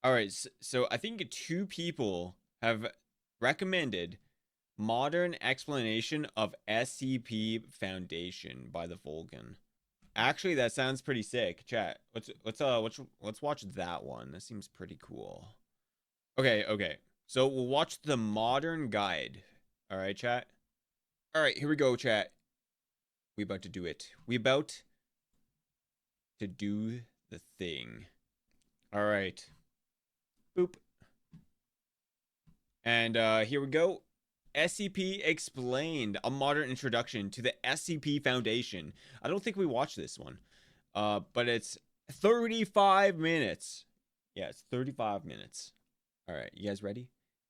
All right, so I think two people have recommended modern explanation of SCP Foundation by the Volgun. Actually, that sounds pretty sick. Chat. Let's watch that one. That seems pretty cool. Okay. So we'll watch the modern guide. All right, chat. All right, here we go, chat. We about to do it. We about to do the thing. All right. Boop. And here we go. SCP Explained, a modern introduction to the SCP Foundation. I don't think we watched this one. But it's 35 minutes. Yeah, it's 35 minutes. All right, you guys ready?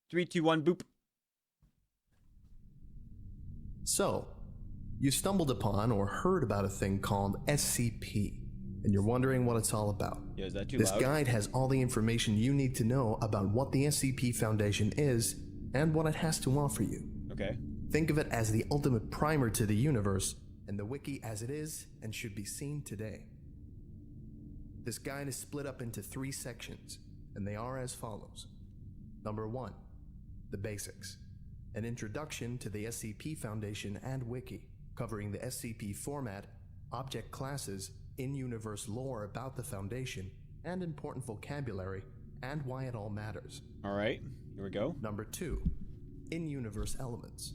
3, 2, 1, boop. So, you stumbled upon or heard about a thing called SCP, and you're wondering what it's all about. Yeah, is that too This loud? guide has all the information you need to know about what the SCP Foundation is and what it has to offer you. Okay. Think of it as the ultimate primer to the universe, and the wiki as it is and should be seen today. This guide is split up into 3 sections, and they are as follows. Number 1, the basics. An introduction to the SCP Foundation and wiki, covering the SCP format, object classes, in-universe lore about the Foundation, and important vocabulary, and why it all matters. All right, here we go. Number 2, in-universe elements.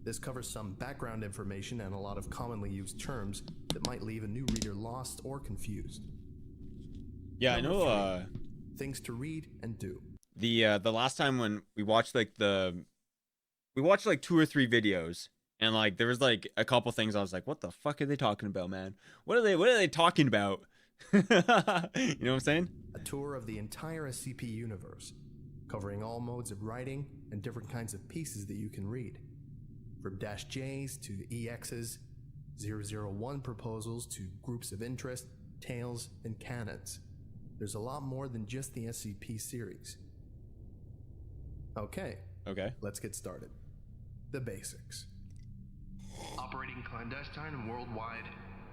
This covers some background information and a lot of commonly used terms that might leave a new reader lost or confused. Yeah, I know. Number 3, things to read and do. The last time when we watched like we watched like 2 or 3 videos, and like there was like a couple things I was like, what the fuck are they talking about, man? What are they talking about? You know what I'm saying? A tour of the entire SCP universe, covering all modes of writing and different kinds of pieces that you can read. From -Js to EXs, 001 proposals to groups of interest, tales, and canons. There's a lot more than just the SCP series. Okay, let's get started. The basics. Operating clandestine and worldwide,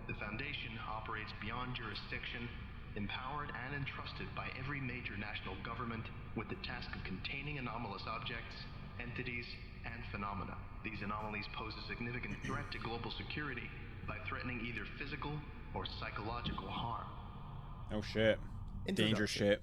the Foundation operates beyond jurisdiction, empowered and entrusted by every major national government with the task of containing anomalous objects, entities, and phenomena. These anomalies pose a significant threat to global security by threatening either physical or psychological harm. Oh shit. Danger shit.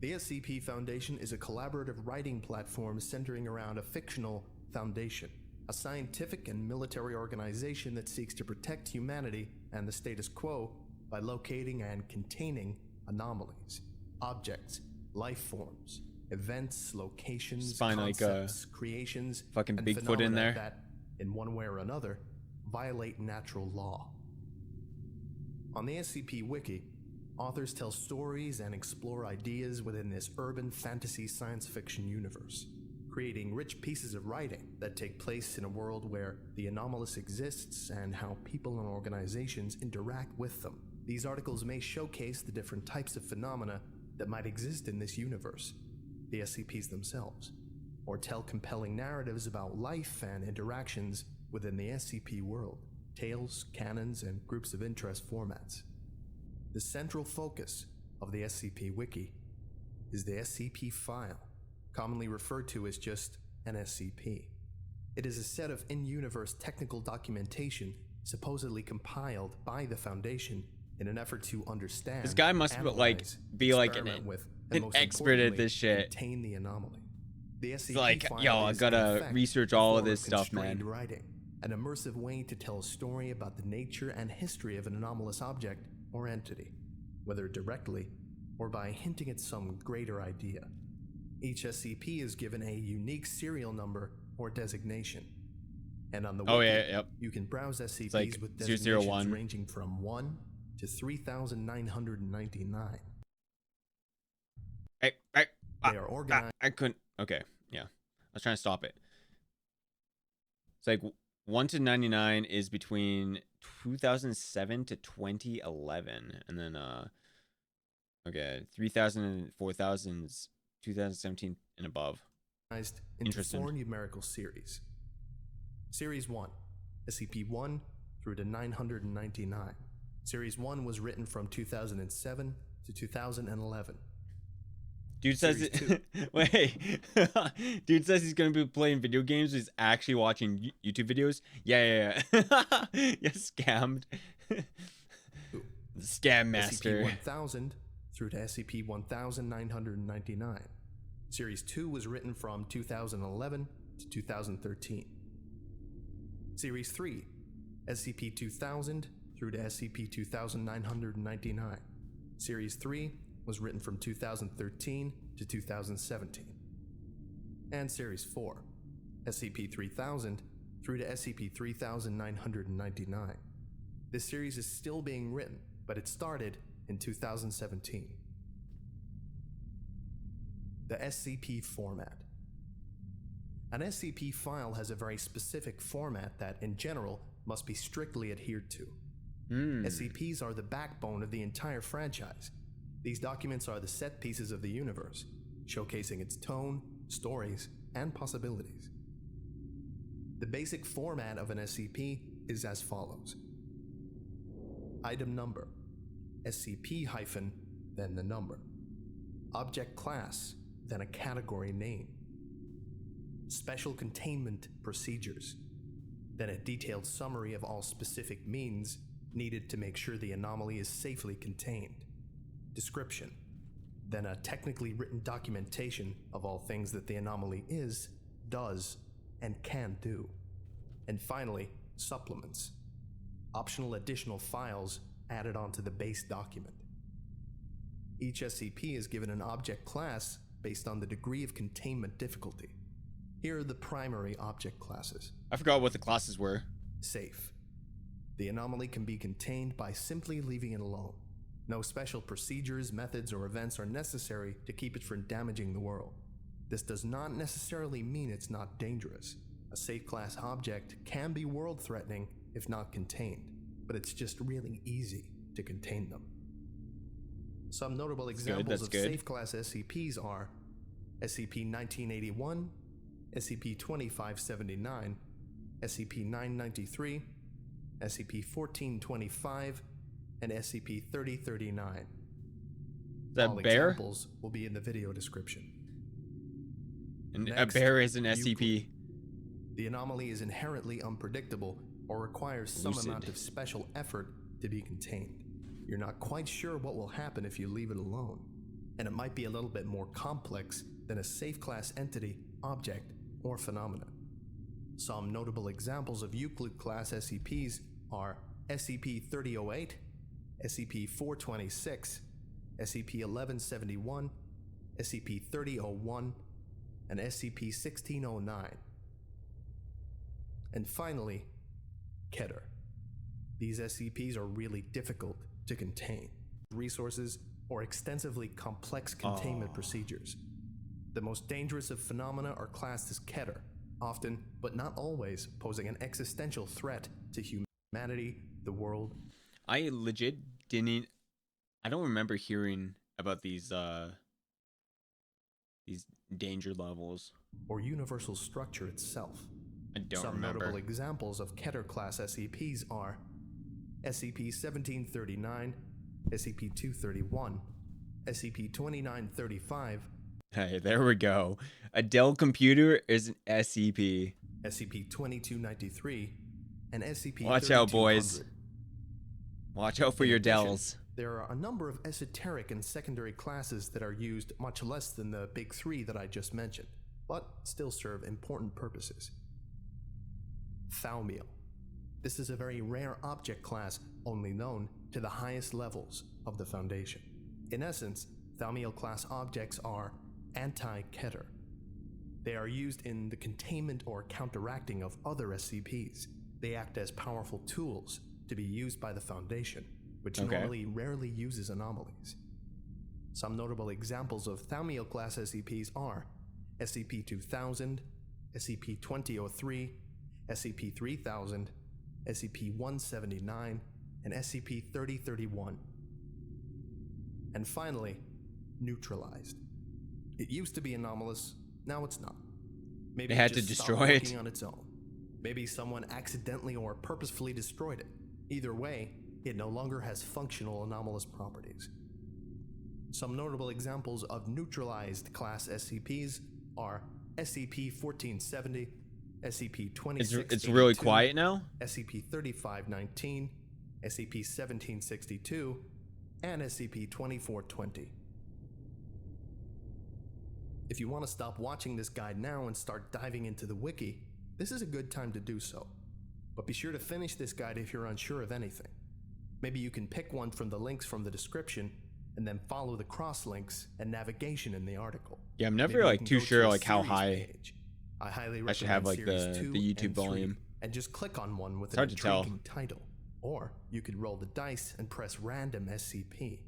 The SCP Foundation is a collaborative writing platform centering around a fictional foundation, a scientific and military organization that seeks to protect humanity and the status quo by locating and containing anomalies, objects, life forms, events, locations, concepts, creations, fucking and Bigfoot in there that, in one way or another, violate natural law. On the SCP Wiki, authors tell stories and explore ideas within this urban fantasy science fiction universe, creating rich pieces of writing that take place in a world where the anomalous exists and how people and organizations interact with them. These articles may showcase the different types of phenomena that might exist in this universe, the SCPs themselves, or tell compelling narratives about life and interactions within the SCP world, tales, canons, and groups of interest formats. The central focus of the SCP Wiki is the SCP file, commonly referred to as just an SCP. It is a set of in-universe technical documentation supposedly compiled by the Foundation in an effort to understand, this guy must analyze, be like an expert at this shit. Contain the anomaly. The SCP like, file yo, I is, gotta in fact, research a all of form this stuff, man. constrained writing, an immersive way to tell a story about the nature and history of an anomalous object or entity, whether directly or by hinting at some greater idea. Each SCP is given a unique serial number or designation, and on the wiki, you can browse SCPs like with designations ranging from 1 to 3,999. They are organized. I couldn't. Okay, yeah, I was trying to stop it. It's like 1 to 99 is between 2007 to 2011, and then okay, 3,000 and 4,000's 2017 and above. Into 4 numerical series. Series 1, SCP-1 through to 999. Series 1 was written from 2007 to 2011. Dude says Series it. Wait. Dude says he's gonna be playing video games. He's actually watching YouTube videos. Yeah, yeah, yeah. Yeah, scammed. Scam master. SCP-1000 through to SCP-1999. Series 2 was written from 2011 to 2013. Series 3, SCP-2000 through to SCP-2999. Series 3 was written from 2013 to 2017. And Series 4, SCP-3000 through to SCP-3999. This series is still being written, but it started in 2017. The SCP format. An SCP file has a very specific format that, in general, must be strictly adhered to. SCPs are the backbone of the entire franchise. These documents are the set pieces of the universe, showcasing its tone, stories, and possibilities. The basic format of an SCP is as follows. Item number, SCP hyphen, then the number. Object class, then a category name. Special containment procedures, then a detailed summary of all specific means needed to make sure the anomaly is safely contained. Description, then a technically written documentation of all things that the anomaly is, does, and can do. And finally, supplements, optional additional files added onto the base document. Each SCP is given an object class based on the degree of containment difficulty. Here are the primary object classes. I forgot what the classes were. Safe. The anomaly can be contained by simply leaving it alone. No special procedures, methods, or events are necessary to keep it from damaging the world. This does not necessarily mean it's not dangerous. A safe class object can be world-threatening if not contained, but it's just really easy to contain them. Some notable examples of safe class SCPs are SCP-1981, SCP-2579, SCP-993, SCP-1425, and SCP-3039. That All bear? examples will be in the video description. And Next, a bear is an SCP. Euclid. The anomaly is inherently unpredictable or requires some amount of special effort to be contained. You're not quite sure what will happen if you leave it alone, and it might be a little bit more complex than a safe class entity, object, or phenomenon. Some notable examples of Euclid class SCPs are SCP-3008, SCP-426, SCP-1171, SCP-3001, and SCP-1609. And finally, Keter. These SCPs are really difficult to contain. Resources or extensively complex containment procedures. The most dangerous of phenomena are classed as Keter, often, but not always, posing an existential threat to humanity, the world. I legit didn't. I don't remember hearing about these danger levels. Or universal structure itself. I don't Some remember. notable examples of Keter class SCPs are SCP-1739, SCP-231, SCP-2935, Hey, there we go. A Dell computer is an SCP. SCP-2293, and SCP-3200. Watch out, boys. Watch out for your Dells. There are a number of esoteric and secondary classes that are used much less than the big three that I just mentioned, but still serve important purposes. Thaumiel. This is a very rare object class only known to the highest levels of the Foundation. In essence, Thaumiel class objects are anti-Keter. They are used in the containment or counteracting of other SCPs. They act as powerful tools to be used by the Foundation, which normally rarely uses anomalies. Some notable examples of Thaumiel class SCPs are SCP-2000, SCP-2003, SCP-3000, SCP-179, and SCP-3031. And finally, neutralized. It used to be anomalous, now it's not. Maybe They had it to just destroy stopped it. working on its own. Maybe someone accidentally or purposefully destroyed it. Either way, it no longer has functional anomalous properties. Some notable examples of neutralized class SCPs are SCP-1470, SCP-2682, It's really quiet now. SCP-3519, SCP-1762, and SCP-2420. If you want to stop watching this guide now and start diving into the wiki, this is a good time to do so. But be sure to finish this guide if you're unsure of anything. Maybe you can pick one from the links from the description and then follow the cross-links and navigation in the article. Yeah, I'm never like too sure like how high I highly I should have like recommend the series 2 YouTube and 3, volume. and just click on one with It's an hard to tell. intriguing title. Or you could roll the dice and press random SCP.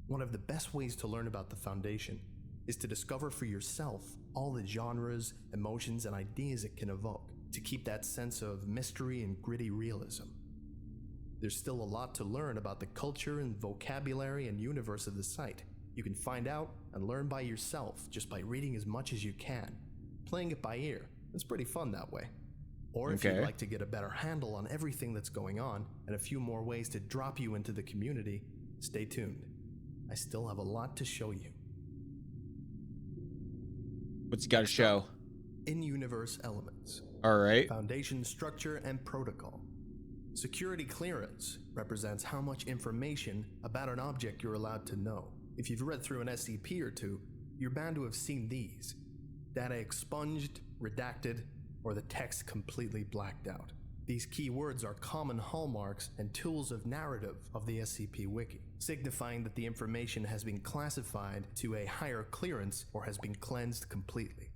One of the best ways to learn about the Foundation is to discover for yourself all the genres, emotions, and ideas it can evoke, to keep that sense of mystery and gritty realism. There's still a lot to learn about the culture and vocabulary and universe of the site. You can find out and learn by yourself just by reading as much as you can. Playing it by ear, it's pretty fun that way. Or if you'd like to get a better handle on everything that's going on and a few more ways to drop you into the community, stay tuned. I still have a lot to show you. What's he got to show? In-universe elements. All right. Foundation structure and protocol. Security clearance represents how much information about an object you're allowed to know. If you've read through an SCP or two, you're bound to have seen these: data expunged, redacted, or the text completely blacked out. These keywords are common hallmarks and tools of narrative of the SCP Wiki, signifying that the information has been classified to a higher clearance or has been cleansed completely.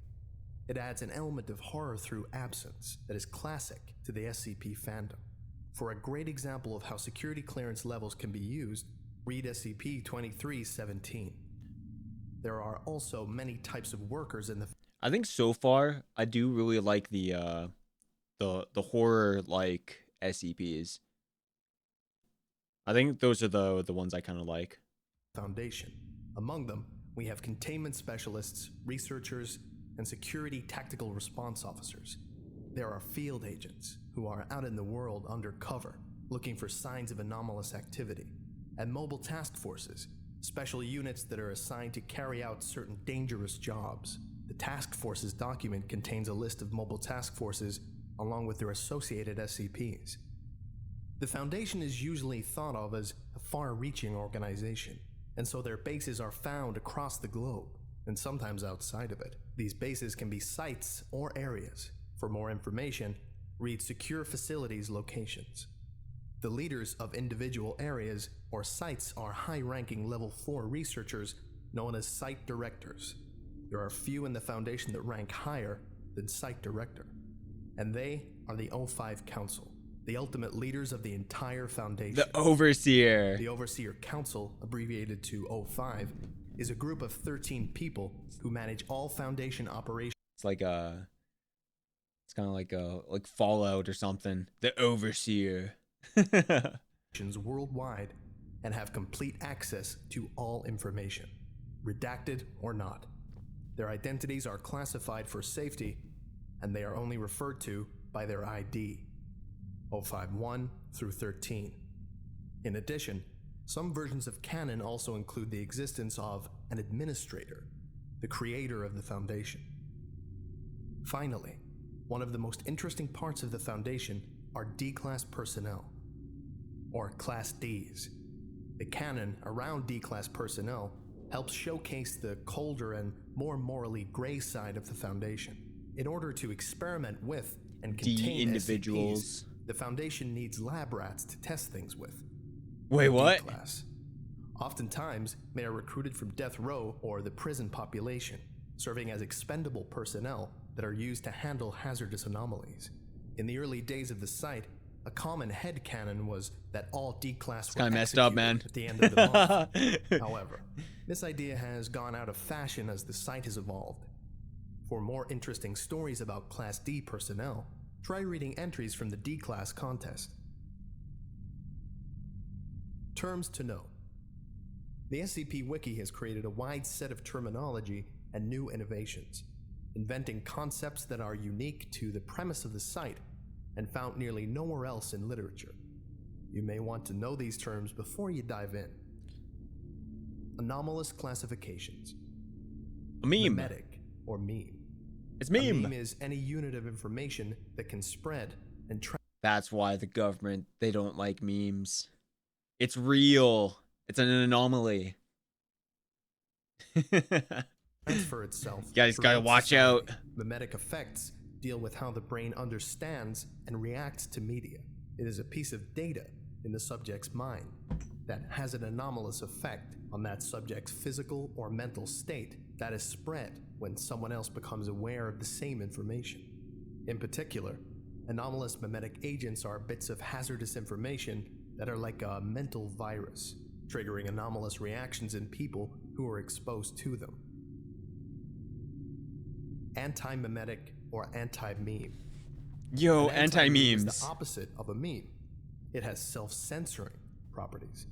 It adds an element of horror through absence that is classic to the SCP fandom. For a great example of how security clearance levels can be used, read SCP-2317. There are also many types of workers in the... I think so far I do really like the horror like SCPs. I think those are the ones I kind of like. Foundation. Among them, we have containment specialists, researchers, and security tactical response officers. There are field agents who are out in the world undercover, looking for signs of anomalous activity, and mobile task forces, special units that are assigned to carry out certain dangerous jobs. The task forces document contains a list of mobile task forces along with their associated SCPs. The Foundation is usually thought of as a far-reaching organization, and so their bases are found across the globe, and sometimes outside of it. These bases can be sites or areas. For more information, read Secure Facilities Locations. The leaders of individual areas or sites are high-ranking Level 4 researchers known as Site Directors. There are few in the Foundation that rank higher than Site Director, and they are the O5 Council, the ultimate leaders of the entire Foundation. The Overseer. The Overseer Council, abbreviated to O5, is a group of 13 people who manage all Foundation operations. It's like it's kind of like Fallout or something. The Overseer. Worldwide and have complete access to all information, redacted or not. Their identities are classified for safety, and they are only referred to by their ID, 051 through 13. In addition, some versions of canon also include the existence of an administrator, the creator of the Foundation. Finally, one of the most interesting parts of the Foundation are D-Class personnel, or Class Ds. The canon around D-Class personnel helps showcase the colder and more morally gray side of the Foundation. In order to experiment with and contain D individuals, SCPs, the Foundation needs lab rats to test things with. Wait, what? D-Class. Oftentimes, they are recruited from death row or the prison population, serving as expendable personnel that are used to handle hazardous anomalies. In the early days of the site, a common headcanon was that all D-Class were kind of messed up, man. at the end of the month. However, this idea has gone out of fashion as the site has evolved. For more interesting stories about Class D personnel, try reading entries from the D-Class contest. Terms to know. The SCP Wiki has created a wide set of terminology and new innovations, inventing concepts that are unique to the premise of the site and found nearly nowhere else in literature. You may want to know these terms before you dive in. Anomalous classifications. A meme. Memetic, or meme. It's A meme. meme is any unit of information that can spread and That's why the government, they don't like memes. It's real. It's an anomaly. transfer itself. You guys gotta throughout watch society. out. Memetic effects deal with how the brain understands and reacts to media. It is a piece of data in the subject's mind that has an anomalous effect on that subject's physical or mental state that is spread when someone else becomes aware of the same information. In particular, anomalous memetic agents are bits of hazardous information that are like a mental virus, triggering anomalous reactions in people who are exposed to them. Anti-memetic or anti-meme. Yo, An anti-meme is anti-memes. the opposite of a meme. It has self-censoring properties.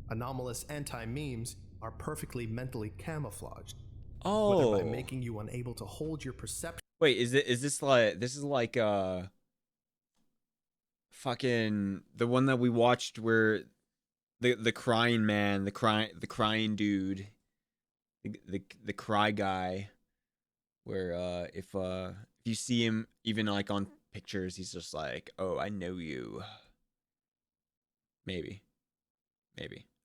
Anomalous anti-memes are perfectly mentally camouflaged, whether by Oh. making you unable to hold your perception. Wait, is this like fucking the one that we watched where the crying man, the crying dude, the cry guy, where if you see him even like on pictures, he's just like, "Oh, I know you." Maybe.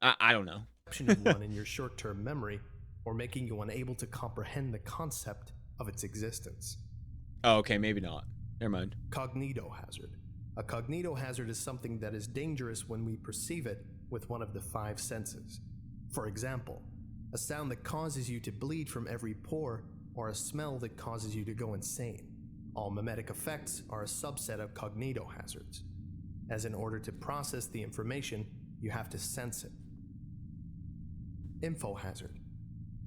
I don't know. of one in your short-term memory, or making you unable to comprehend the concept of its existence. Oh, okay, maybe not. Never mind. Cognitohazard. A cognitohazard is something that is dangerous when we perceive it with one of the five senses. For example, a sound that causes you to bleed from every pore, or a smell that causes you to go insane. All memetic effects are a subset of cognitohazards, as in order to process the information, you have to sense it. Infohazard.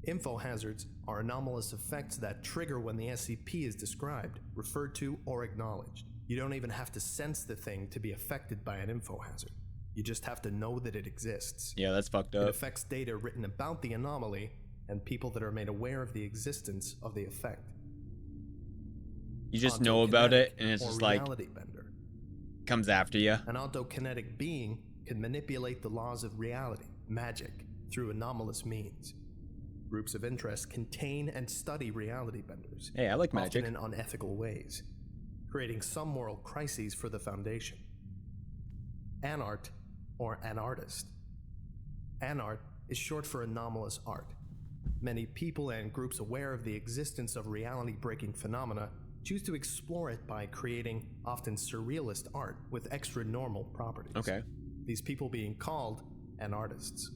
Infohazards are anomalous effects that trigger when the SCP is described, referred to, or acknowledged. You don't even have to sense the thing to be affected by an infohazard. You just have to know that it exists. Yeah, that's fucked It up. affects data written about the anomaly and people that are made aware of the existence of the effect. You just know about it, Ontokinetic, and it's or just like reality bender. comes after you. An ontokinetic being can manipulate the laws of reality, magic, through anomalous means. Groups of interest contain and study reality benders, Hey, I like magic. often in unethical ways, creating some moral crises for the Foundation. Anart, or an artist. Anart is short for anomalous art. Many people and groups aware of the existence of reality-breaking phenomena choose to explore it by creating often surrealist art with extra-normal properties. Okay. These people being called anartists.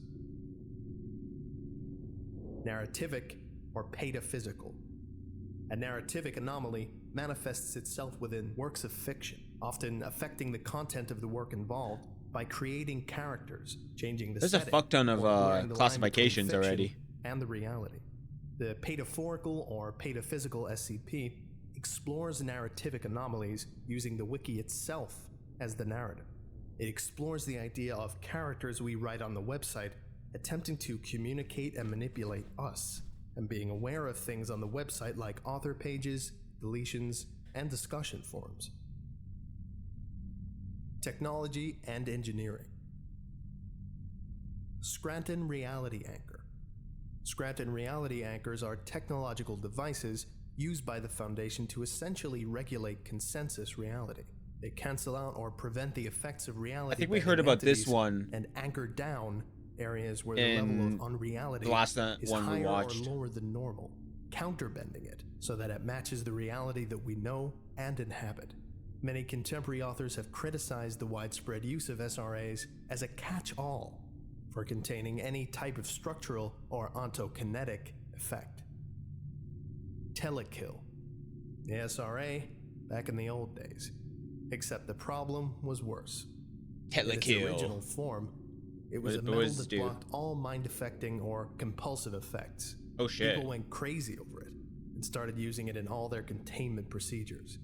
Narrativic or pataphysical. A narrativic anomaly manifests itself within works of fiction, often affecting the content of the work involved by creating characters, changing the There's a setting, fuck ton of or blurring the line between classifications fiction already. and the reality. The pataphorical or pataphysical SCP explores narrativic anomalies using the wiki itself as the narrative. It explores the idea of characters we write on the website attempting to communicate and manipulate us, and being aware of things on the website like author pages, deletions, and discussion forums. Technology and engineering. Scranton Reality Anchor. Scranton Reality Anchors are technological devices used by the Foundation to essentially regulate consensus reality. They cancel out or prevent the effects of reality. I think we heard about this entities one and anchor down areas where the level in of unreality the last is one we higher or watched. lower than normal, counterbending it so that it matches the reality that we know and inhabit. Many contemporary authors have criticized the widespread use of SRAs as a catch-all for containing any type of structural or ontokinetic effect. Telekill. The SRA back in the old days. Except the problem was worse. In its original Telekill. form, it was a What metal was that do? blocked all mind-affecting or compulsive effects. Oh shit. People went crazy over it and started using it in all their containment procedures,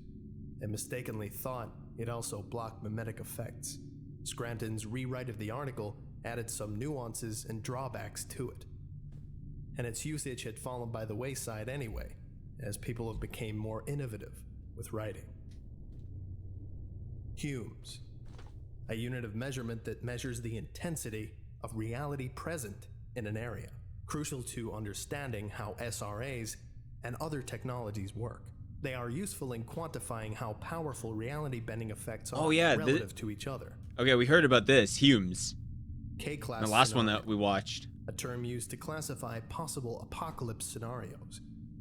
and mistakenly thought it also blocked memetic effects. Scranton's rewrite of the article added some nuances and drawbacks to it, and its usage had fallen by the wayside anyway, as people have become more innovative with writing. Humes, a unit of measurement that measures the intensity of reality present in an area. crucial to understanding how SRAs and other technologies work. They are useful in quantifying how powerful reality-bending effects are relative to each other. Okay, we heard about this. Humes. K-class The last scenario, one that we watched. a term used to classify possible apocalypse scenarios,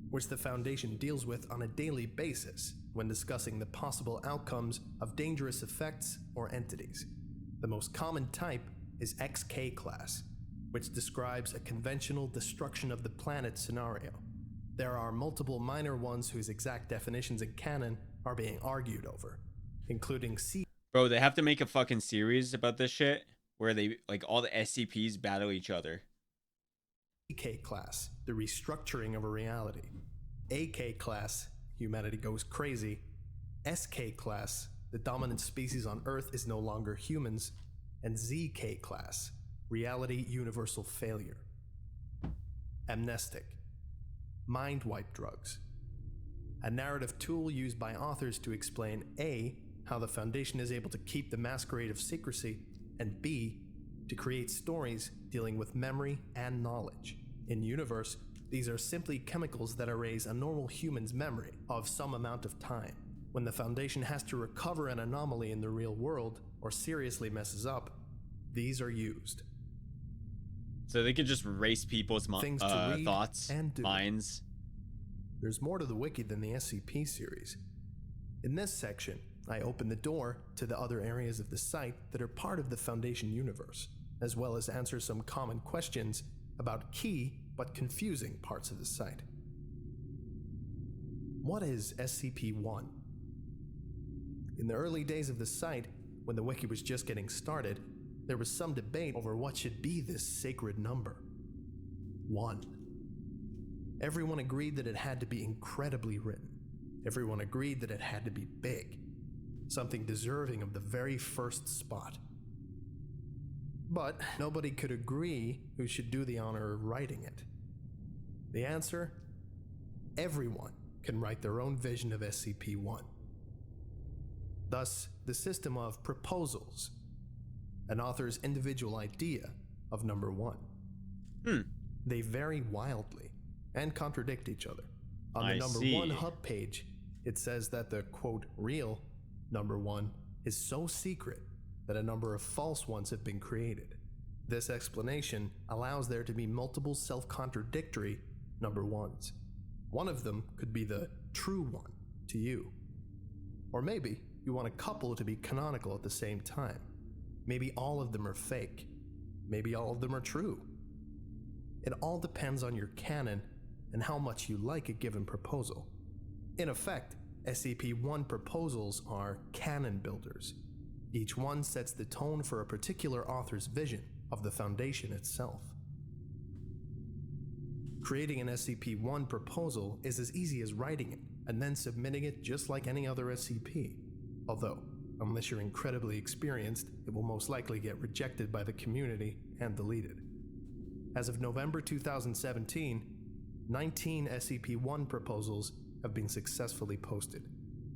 which the Foundation deals with on a daily basis when discussing the possible outcomes of dangerous effects or entities. The most common type is XK class, which describes a conventional destruction of the planet scenario. There are multiple minor ones whose exact definitions in canon are being argued over, including Bro, they have to make a fucking series about this shit where they, like, all the SCPs battle each other. CK class, the restructuring of a reality. AK class, humanity goes crazy. SK class, the dominant species on Earth is no longer humans. And ZK class, reality universal failure. Amnestic, mind wipe drugs. A narrative tool used by authors to explain A, how the Foundation is able to keep the masquerade of secrecy, and B, to create stories dealing with memory and knowledge. In universe, these are simply chemicals that erase a normal human's memory of some amount of time. When the Foundation has to recover an anomaly in the real world, or seriously messes up, these are used. So they could just erase people's Things to read thoughts, and do. minds. There's more to the wiki than the SCP series. In this section, I open the door to the other areas of the site that are part of the Foundation universe, as well as answer some common questions about key but confusing parts of the site. What is SCP-1? In the early days of the site, when the wiki was just getting started, there was some debate over what should be this sacred number. 1. Everyone agreed that it had to be incredibly written. Everyone agreed that it had to be big, something deserving of the very first spot. But nobody could agree who should do the honor of writing it. The answer? Everyone can write their own vision of SCP-1. Thus, the system of proposals, an author's individual idea of number 1. They vary wildly and contradict each other. On the number 1 hub page, it says that the quote real number 1 is so secret that a number of false ones have been created. This explanation allows there to be multiple self-contradictory number 1s. One of them could be the true one to you. Or maybe you want a couple to be canonical at the same time. Maybe all of them are fake. Maybe all of them are true. It all depends on your canon and how much you like a given proposal. In effect, SCP-1 proposals are canon builders. Each one sets the tone for a particular author's vision of the Foundation itself. Creating an SCP-1 proposal is as easy as writing it and then submitting it just like any other SCP. Although, unless you're incredibly experienced, it will most likely get rejected by the community and deleted. As of November 2017, 19 SCP-1 proposals have been successfully posted.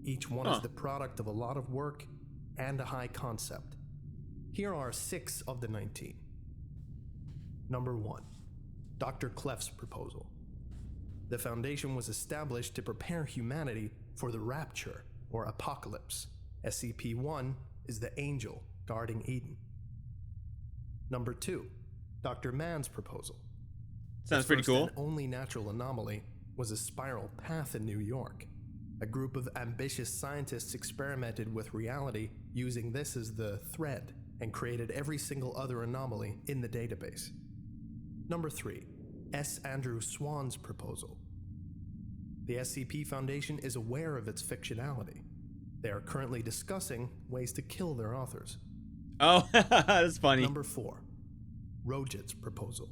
Each one is the product of a lot of work and a high concept. Here are 6 of the 19. Number 1. Dr. Clef's proposal. The Foundation was established to prepare humanity for the rapture or apocalypse. SCP-1 is the angel guarding Eden. Number 2. Dr. Mann's proposal. Sounds pretty cool. The first and only natural anomaly was a spiral path in New York. A group of ambitious scientists experimented with reality using this as the thread and created every single other anomaly in the database. Number 3. S. Andrew Swan's proposal. The SCP Foundation is aware of its fictionality. They are currently discussing ways to kill their authors. Oh, that's funny. Number 4. Roget's proposal.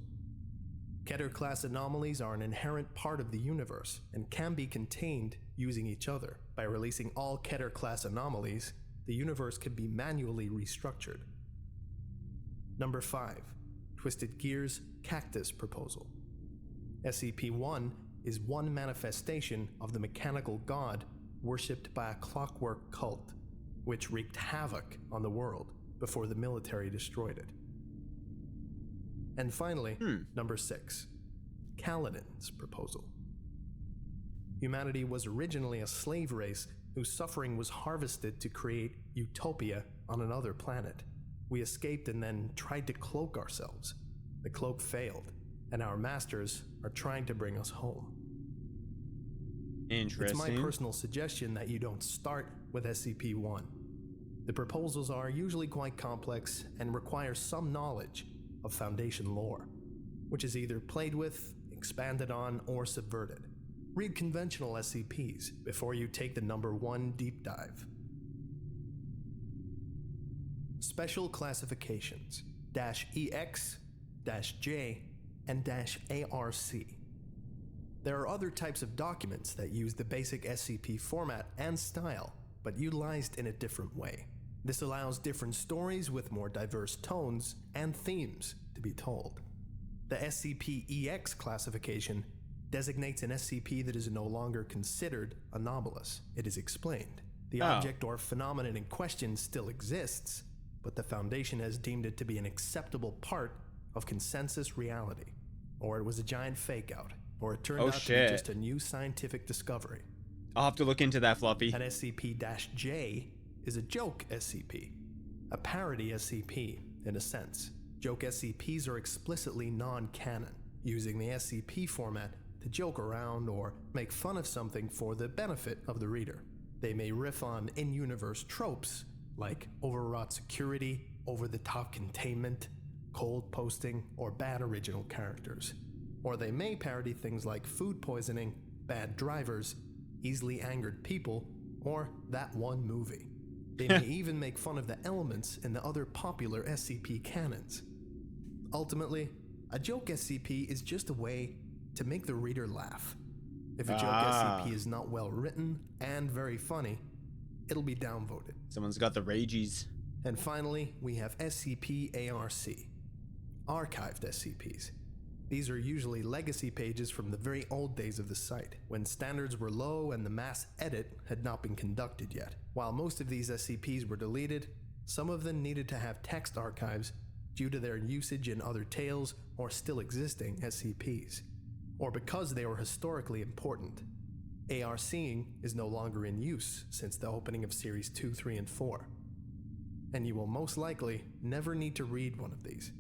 Keter-class anomalies are an inherent part of the universe and can be contained using each other. By releasing all Keter-class anomalies, the universe can be manually restructured. Number 5. Twisted Gear's Cactus proposal. SCP-1 is one manifestation of the mechanical god worshipped by a clockwork cult, which wreaked havoc on the world before the military destroyed it. And finally, number 6. Kaladin's proposal. Humanity was originally a slave race whose suffering was harvested to create utopia on another planet. We escaped and then tried to cloak ourselves. The cloak failed, and our masters are trying to bring us home. Interesting. It's my personal suggestion that you don't start with SCP-1. The proposals are usually quite complex and require some knowledge of Foundation lore, which is either played with, expanded on, or subverted. Read conventional SCPs before you take the number 1 deep dive. Special classifications -EX, -J, and -ARC. There are other types of documents that use the basic SCP format and style, but utilized in a different way. This allows different stories with more diverse tones and themes to be told. The SCP-EX classification designates an SCP that is no longer considered anomalous. It is explained. The object or phenomenon in question still exists, but the Foundation has deemed it to be an acceptable part of consensus reality. Or it was a giant fake-out, or it turned out to be just a new scientific discovery. I'll have to look into that, Fluffy. An SCP-J is a joke SCP, a parody SCP in a sense. Joke SCPs are explicitly non-canon, using the SCP format to joke around or make fun of something for the benefit of the reader. They may riff on in-universe tropes like overwrought security, over-the-top containment, cold posting, or bad original characters. Or they may parody things like food poisoning, bad drivers, easily angered people, or that one movie. They may even make fun of the elements in the other popular SCP canons. Ultimately, a joke SCP is just a way to make the reader laugh. If a joke SCP is not well written and very funny, it'll be downvoted. Someone's got the ragies. And finally, we have SCP-ARC, archived SCPs. These are usually legacy pages from the very old days of the site, when standards were low and the mass edit had not been conducted yet. While most of these SCPs were deleted, some of them needed to have text archives due to their usage in other tales or still existing SCPs, or because they were historically important. ARCing is no longer in use since the opening of Series 2, 3, and 4, and you will most likely never need to read one of these.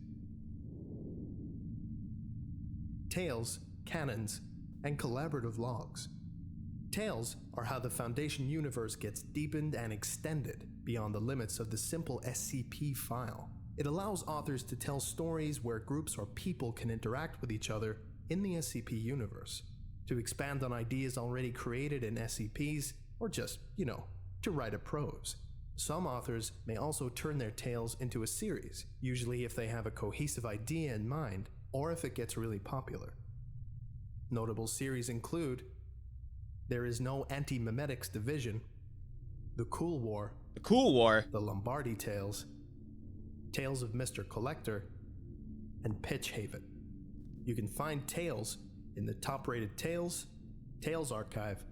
Tales, canons, and collaborative logs. Tales are how the Foundation universe gets deepened and extended beyond the limits of the simple SCP file. It allows authors to tell stories where groups or people can interact with each other in the SCP universe, to expand on ideas already created in SCPs, or just, to write a prose. Some authors may also turn their tales into a series, usually if they have a cohesive idea in mind, or if it gets really popular. Notable series include There Is No Anti-Memetics Division, The Cool War, The Lombardi Tales, Tales of Mr. Collector, and Pitch Haven. You can find Tales in the top-rated Tales archive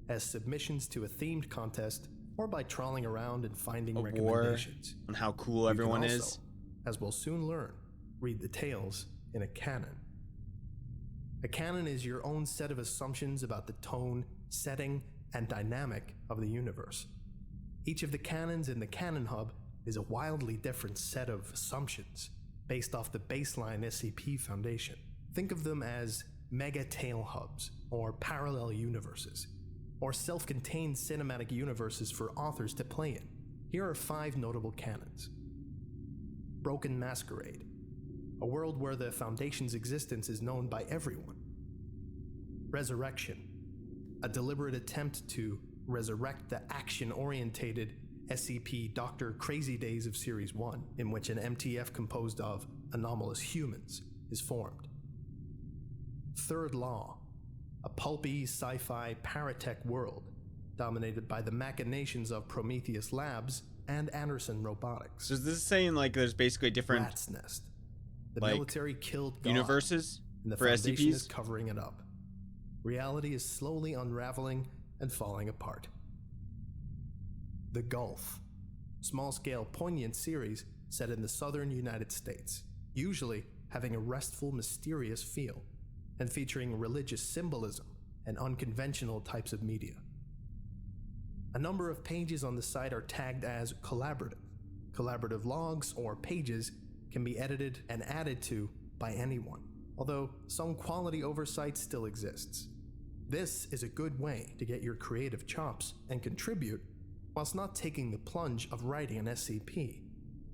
as submissions to a themed contest, or by trawling around and finding recommendations. On how cool everyone is. As we'll soon learn, read the Tales in a canon. A canon is your own set of assumptions about the tone, setting, and dynamic of the universe. Each of the canons in the Canon Hub is a wildly different set of assumptions based off the baseline SCP Foundation. Think of them as mega tale hubs, or parallel universes, or self-contained cinematic universes for authors to play in. Here are 5 notable canons. Broken Masquerade, a world where the Foundation's existence is known by everyone. Resurrection, a deliberate attempt to resurrect the action-orientated SCP Dr. Crazy Days of Series 1, in which an MTF composed of anomalous humans is formed. Third Law, a pulpy sci-fi paratech world dominated by the machinations of Prometheus Labs and Anderson Robotics. So is this saying like there's basically different Rat's Nest. The military killed God, universes and the for Foundation SCPs? is covering it up. Reality is slowly unraveling and falling apart. The Gulf, small-scale poignant series set in the southern United States, usually having a restful, mysterious feel. and featuring religious symbolism and unconventional types of media. A number of pages on the site are tagged as collaborative. Collaborative logs or pages can be edited and added to by anyone, although some quality oversight still exists. This is a good way to get your creative chops and contribute whilst not taking the plunge of writing an SCP.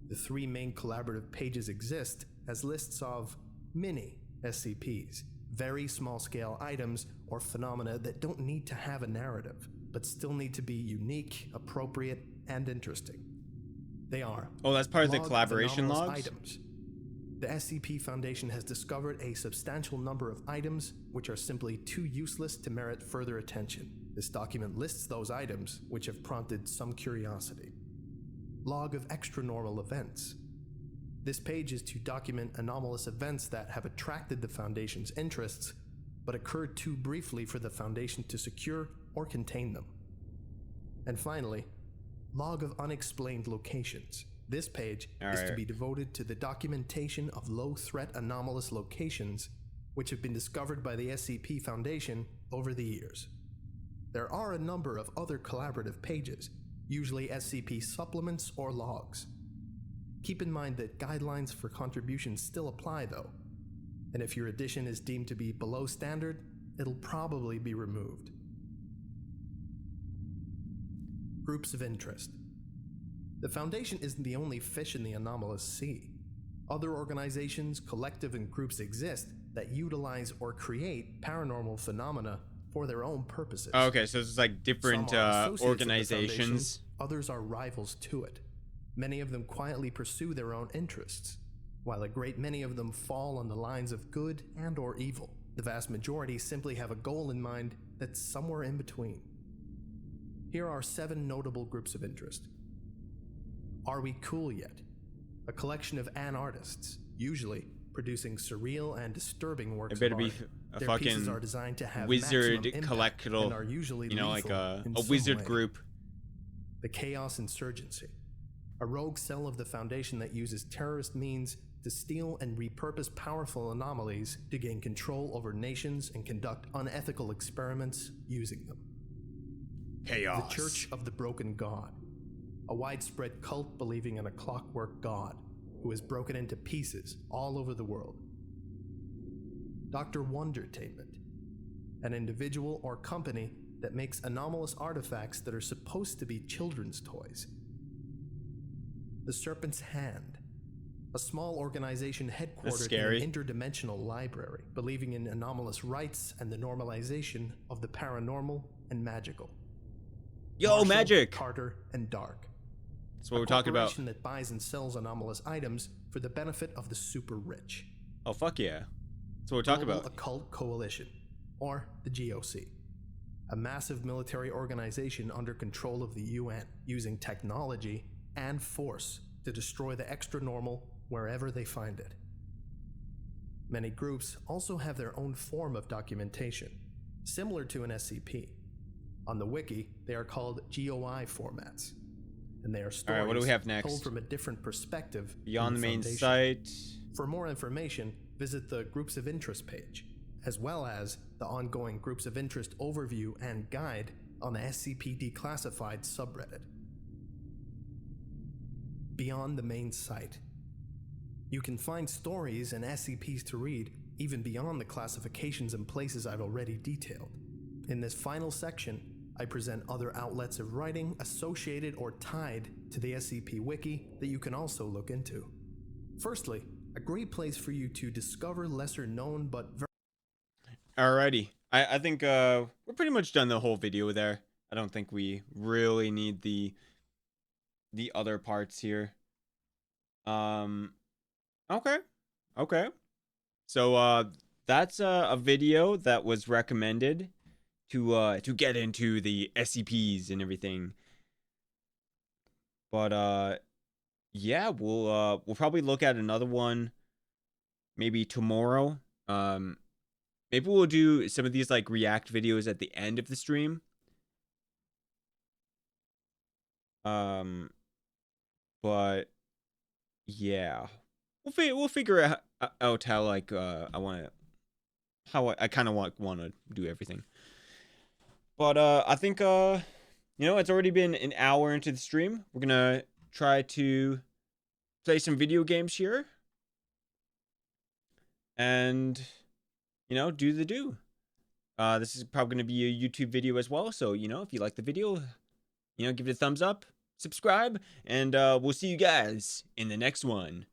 The 3 main collaborative pages exist as lists of mini SCPs, very small-scale items or phenomena that don't need to have a narrative, but still need to be unique, appropriate, and interesting. They are Oh, that's part of the log collaboration anomalous logs? items. The SCP Foundation has discovered a substantial number of items which are simply too useless to merit further attention. This document lists those items which have prompted some curiosity. Log of extranormal events. This page is to document anomalous events that have attracted the Foundation's interests, but occurred too briefly for the Foundation to secure or contain them. And finally, log of unexplained locations. This page is to be devoted to the documentation of low-threat anomalous locations which have been discovered by the SCP Foundation over the years. There are a number of other collaborative pages, usually SCP supplements or logs. Keep in mind that guidelines for contributions still apply though, and if your edition is deemed to be below standard, it'll probably be removed. Groups of interest. The Foundation isn't the only fish in the anomalous sea. Other organizations, collective, and groups exist that utilize or create paranormal phenomena for their own purposes. Oh, okay, so it's like different organizations. Others are rivals to it. Many of them quietly pursue their own interests, while a great many of them fall on the lines of good and or evil. The vast majority simply have a goal in mind that's somewhere in between. Here are 7 notable groups of interest. Are We Cool Yet? A collection of artists, usually producing surreal and disturbing works It better of be art. a Their fucking pieces are designed to have wizard maximum impact and collectible, are usually you know, like lethal in a some wizard way. group. The Chaos Insurgency, a rogue cell of the Foundation that uses terrorist means to steal and repurpose powerful anomalies to gain control over nations and conduct unethical experiments using them. Chaos. The Church of the Broken God, a widespread cult believing in a clockwork god who is broken into pieces all over the world. Dr. Wondertainment, an individual or company that makes anomalous artifacts that are supposed to be children's toys. The Serpent's Hand, a small organization headquartered in an interdimensional library, believing in anomalous rites and the normalization of the paranormal and magical. Yo, Marshall, magic! Carter, and Dark. That's what we're talking about. A corporation that buys and sells anomalous items for the benefit of the super rich. Oh, fuck yeah. That's what we're talking Global about. Occult Coalition, or the GOC. A massive military organization under control of the UN, using technology and force to destroy the extra-normal wherever they find it. Many groups also have their own form of documentation, similar to an SCP. On the wiki, they are called GOI formats, and they are stories Alright, what do we have next? told from a different perspective Beyond the main Foundation. site. For more information, visit the Groups of Interest page, as well as the ongoing Groups of Interest overview and guide on the SCP Declassified subreddit. Beyond the main site. You can find stories and SCPs to read even beyond the classifications and places I've already detailed. In this final section, I present other outlets of writing associated or tied to the SCP Wiki that you can also look into. Firstly, a great place for you to discover lesser known but very... Alrighty. I think we're pretty much done the whole video there. I don't think we really need the other parts here. Okay. So that's a video that was recommended to get into the SCPs and everything. But yeah, we'll probably look at another one maybe tomorrow. Maybe we'll do some of these like react videos at the end of the stream. But yeah, we'll figure out how like I want to how I kind of want to do everything. But I think it's already been an hour into the stream. We're gonna try to play some video games here, and do the do. This is probably gonna be a YouTube video as well. So if you like the video, give it a thumbs up, subscribe, and we'll see you guys in the next one.